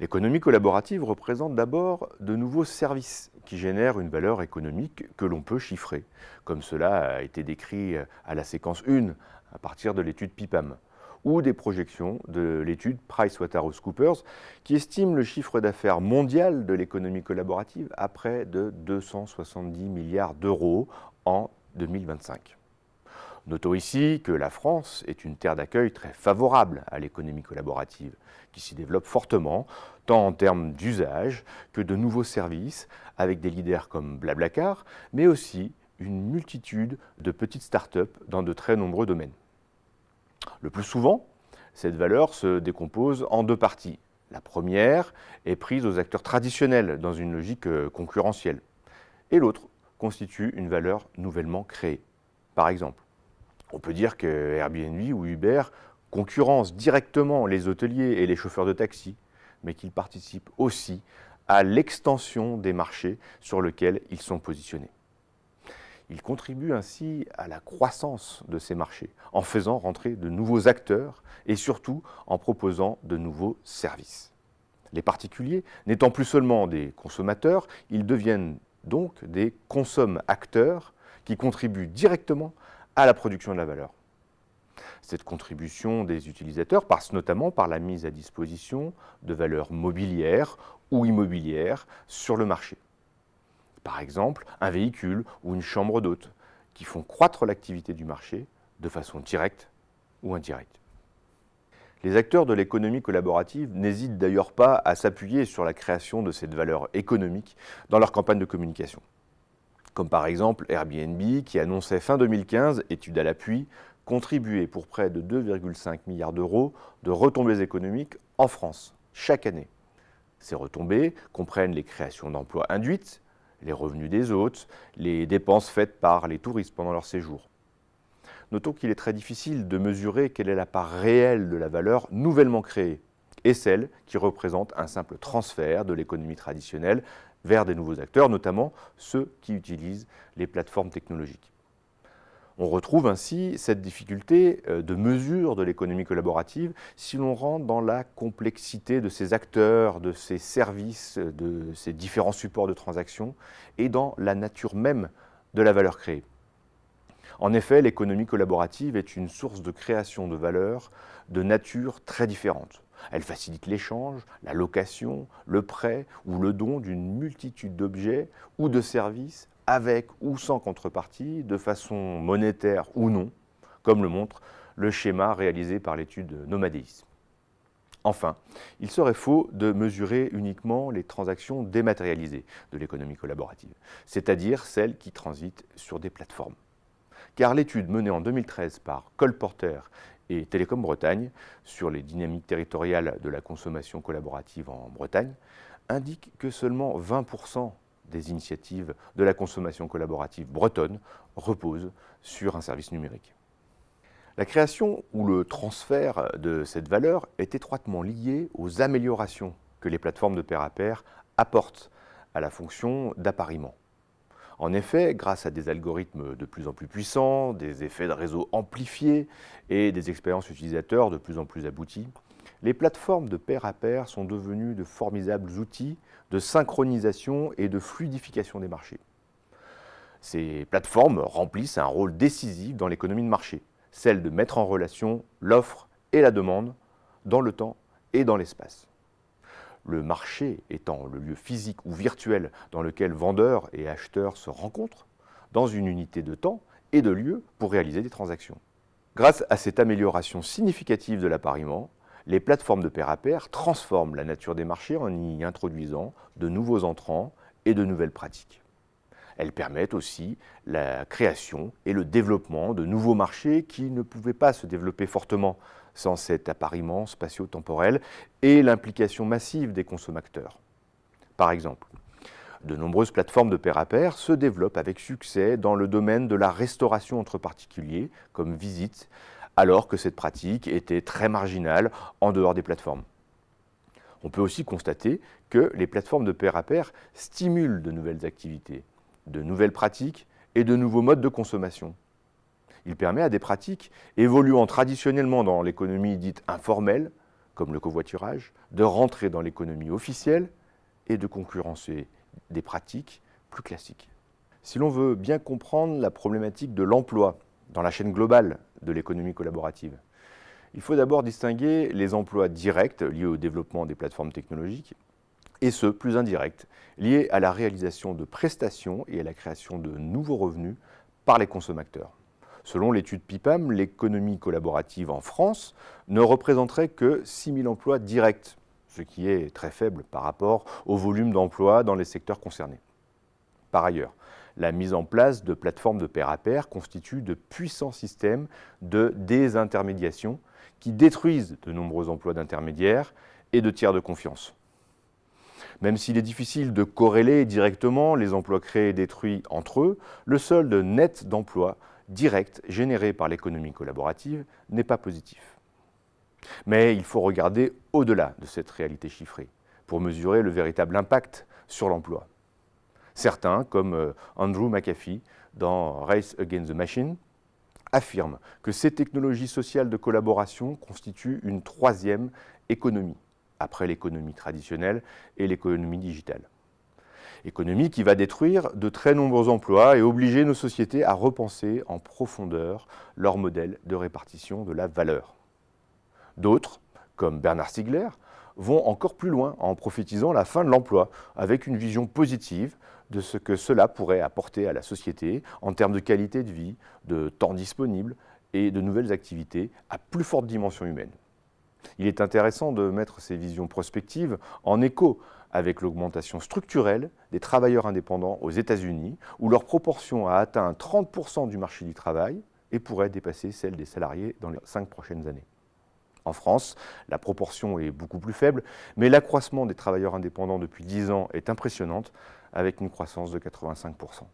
L'économie collaborative représente d'abord de nouveaux services qui génèrent une valeur économique que l'on peut chiffrer, comme cela a été décrit à la séquence 1 à partir de l'étude PIPAM, ou des projections de l'étude PricewaterhouseCoopers qui estime le chiffre d'affaires mondial de l'économie collaborative à près de 270 milliards d'euros en 2025. Notons ici que la France est une terre d'accueil très favorable à l'économie collaborative, qui s'y développe fortement, tant en termes d'usage que de nouveaux services, avec des leaders comme Blablacar, mais aussi une multitude de petites start-up dans de très nombreux domaines. Le plus souvent, cette valeur se décompose en deux parties. La première est prise aux acteurs traditionnels dans une logique concurrentielle, et l'autre constitue une valeur nouvellement créée. Par exemple, on peut dire que Airbnb ou Uber concurrencent directement les hôteliers et les chauffeurs de taxi, mais qu'ils participent aussi à l'extension des marchés sur lesquels ils sont positionnés. Ils contribuent ainsi à la croissance de ces marchés, en faisant rentrer de nouveaux acteurs et surtout en proposant de nouveaux services. Les particuliers n'étant plus seulement des consommateurs, ils deviennent donc des consomme-acteurs qui contribuent directement à la production de la valeur. Cette contribution des utilisateurs passe notamment par la mise à disposition de valeurs mobilières ou immobilières sur le marché. Par exemple, un véhicule ou une chambre d'hôte qui font croître l'activité du marché de façon directe ou indirecte. Les acteurs de l'économie collaborative n'hésitent d'ailleurs pas à s'appuyer sur la création de cette valeur économique dans leur campagne de communication. Comme par exemple Airbnb qui annonçait fin 2015, étude à l'appui, contribuer pour près de 2,5 milliards d'euros de retombées économiques en France, chaque année. Ces retombées comprennent les créations d'emplois induites, les revenus des hôtes, les dépenses faites par les touristes pendant leur séjour. Notons qu'il est très difficile de mesurer quelle est la part réelle de la valeur nouvellement créée et celle qui représente un simple transfert de l'économie traditionnelle vers des nouveaux acteurs, notamment ceux qui utilisent les plateformes technologiques. On retrouve ainsi cette difficulté de mesure de l'économie collaborative si l'on rentre dans la complexité de ces acteurs, de ces services, de ces différents supports de transaction et dans la nature même de la valeur créée. En effet, l'économie collaborative est une source de création de valeur de nature très différente. Elle facilite l'échange, la location, le prêt ou le don d'une multitude d'objets ou de services avec ou sans contrepartie, de façon monétaire ou non, comme le montre le schéma réalisé par l'étude Nomadéisme. Enfin, il serait faux de mesurer uniquement les transactions dématérialisées de l'économie collaborative, c'est-à-dire celles qui transitent sur des plateformes. Car l'étude menée en 2013 par Colporteur et Télécom Bretagne sur les dynamiques territoriales de la consommation collaborative en Bretagne indique que seulement 20% des initiatives de la consommation collaborative bretonne reposent sur un service numérique. La création ou le transfert de cette valeur est étroitement lié aux améliorations que les plateformes de pair à pair apportent à la fonction d'appariement. En effet, grâce à des algorithmes de plus en plus puissants, des effets de réseau amplifiés et des expériences utilisateurs de plus en plus abouties, les plateformes de pair à pair sont devenues de formidables outils de synchronisation et de fluidification des marchés. Ces plateformes remplissent un rôle décisif dans l'économie de marché, celle de mettre en relation l'offre et la demande dans le temps et dans l'espace. Le marché étant le lieu physique ou virtuel dans lequel vendeurs et acheteurs se rencontrent, dans une unité de temps et de lieu pour réaliser des transactions. Grâce à cette amélioration significative de l'appariement, les plateformes de pair à pair transforment la nature des marchés en y introduisant de nouveaux entrants et de nouvelles pratiques. Elles permettent aussi la création et le développement de nouveaux marchés qui ne pouvaient pas se développer fortement sans cet appariement spatio-temporel et l'implication massive des consommateurs. Par exemple, de nombreuses plateformes de pair à pair se développent avec succès dans le domaine de la restauration entre particuliers, comme Visite, alors que cette pratique était très marginale en dehors des plateformes. On peut aussi constater que les plateformes de pair à pair stimulent de nouvelles activités, de nouvelles pratiques et de nouveaux modes de consommation. Il permet à des pratiques évoluant traditionnellement dans l'économie dite informelle, comme le covoiturage, de rentrer dans l'économie officielle et de concurrencer des pratiques plus classiques. Si l'on veut bien comprendre la problématique de l'emploi dans la chaîne globale de l'économie collaborative, il faut d'abord distinguer les emplois directs liés au développement des plateformes technologiques et ceux plus indirects liés à la réalisation de prestations et à la création de nouveaux revenus par les consommateurs. Selon l'étude PIPAM, l'économie collaborative en France ne représenterait que 6 000 emplois directs, ce qui est très faible par rapport au volume d'emplois dans les secteurs concernés. Par ailleurs, la mise en place de plateformes de pair à pair constitue de puissants systèmes de désintermédiation qui détruisent de nombreux emplois d'intermédiaires et de tiers de confiance. Même s'il est difficile de corréler directement les emplois créés et détruits entre eux, le solde net d'emplois directs générés par l'économie collaborative n'est pas positif. Mais il faut regarder au-delà de cette réalité chiffrée pour mesurer le véritable impact sur l'emploi. Certains, comme Andrew McAfee dans Race Against the Machine, affirment que ces technologies sociales de collaboration constituent une troisième économie, après l'économie traditionnelle et l'économie digitale. Économie qui va détruire de très nombreux emplois et obliger nos sociétés à repenser en profondeur leur modèle de répartition de la valeur. D'autres, comme Bernard Stiegler, vont encore plus loin en prophétisant la fin de l'emploi, avec une vision positive de ce que cela pourrait apporter à la société en termes de qualité de vie, de temps disponible et de nouvelles activités à plus forte dimension humaine. Il est intéressant de mettre ces visions prospectives en écho avec l'augmentation structurelle des travailleurs indépendants aux États-Unis, où leur proportion a atteint 30% du marché du travail et pourrait dépasser celle des salariés dans les 5 prochaines années. En France, la proportion est beaucoup plus faible, mais l'accroissement des travailleurs indépendants depuis 10 ans est impressionnante, avec une croissance de 85%.